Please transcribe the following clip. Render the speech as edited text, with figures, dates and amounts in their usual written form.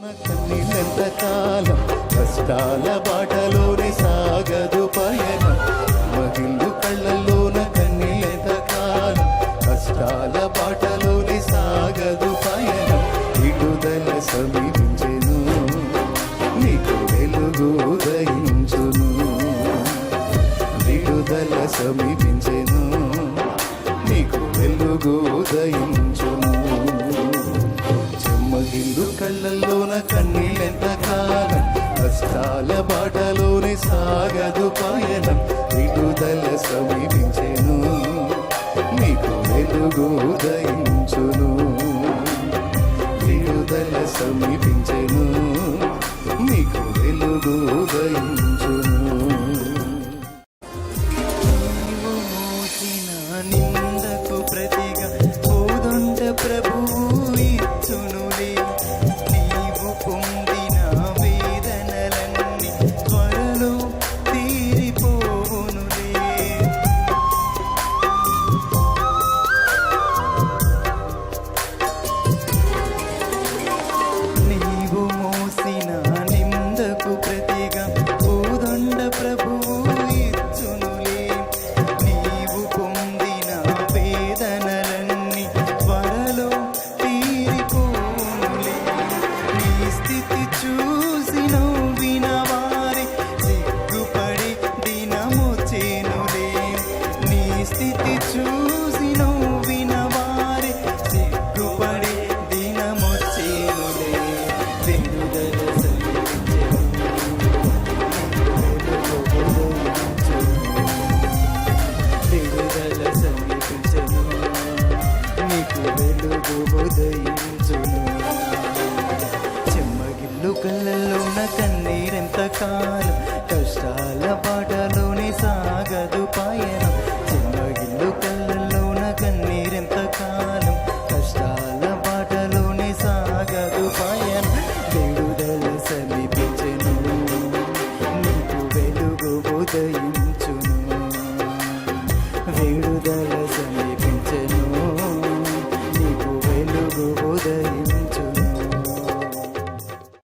కన్నీళ్ళెంతకాలం కష్టాల బాటలోనే సాగదు పయనం మహిళలు కళ్ళల్లోన కన్నీళ్ళెంతకాలం కష్టాల బాటలోనే సాగదు పయనం విడుదల సమీపించెను నీకు వెలుగు ఉదయించును విడుదల సమీపించెను నీకు వెలుగు ఉదయించును చెమ్మగిల్లు కళ్ళల్లోన కన్నీళ్ళెంతకాలం కష్టాల బాటలోనే సాగదు పయనం విడుదల సమీపించెను నీకు వెలుగు ఉదయించును విడుదల సమీపించెను నీకు వెలుగు ఉదయించును నీవు మోసిన నిందకు ప్రతిగా కోదండ ప్రభువు ఇచ్చునులే నీవు పొందిన వేదనలన్నీ త్వరలో తీరిపోవునులే నీవు మోసిన నిందకు ప్రతిగా కోదండ ప్రభువు ఇచ్చునులే నీవు పొందిన వేదనలన్నీ త్వరలో తీరిపోనులే నీ స్థితి చూసి నవ్విన వారి సిగ్గుపడి దినమొచ్చేనులే నీ స్థితి చూసి నవ్విన వారి సిగ్గుపడి దినమొచ్చేనులే విడుదల సమీపించెను నీకు వెలుగు ఉదయించును చెమ్మగిల్లు కళ్ళల్లోన కన్నీరెంతకాలం కష్టాల బాటలోనే సాగదు పయనం చెమ్మగిల్లు కళ్ళల్లోన కన్నీరెంతకాలం కష్టాల బాటలోనే సాగదు పయనం విడుదల సమీపించెను నీకు వెలుగు ఉదయించును విడుదల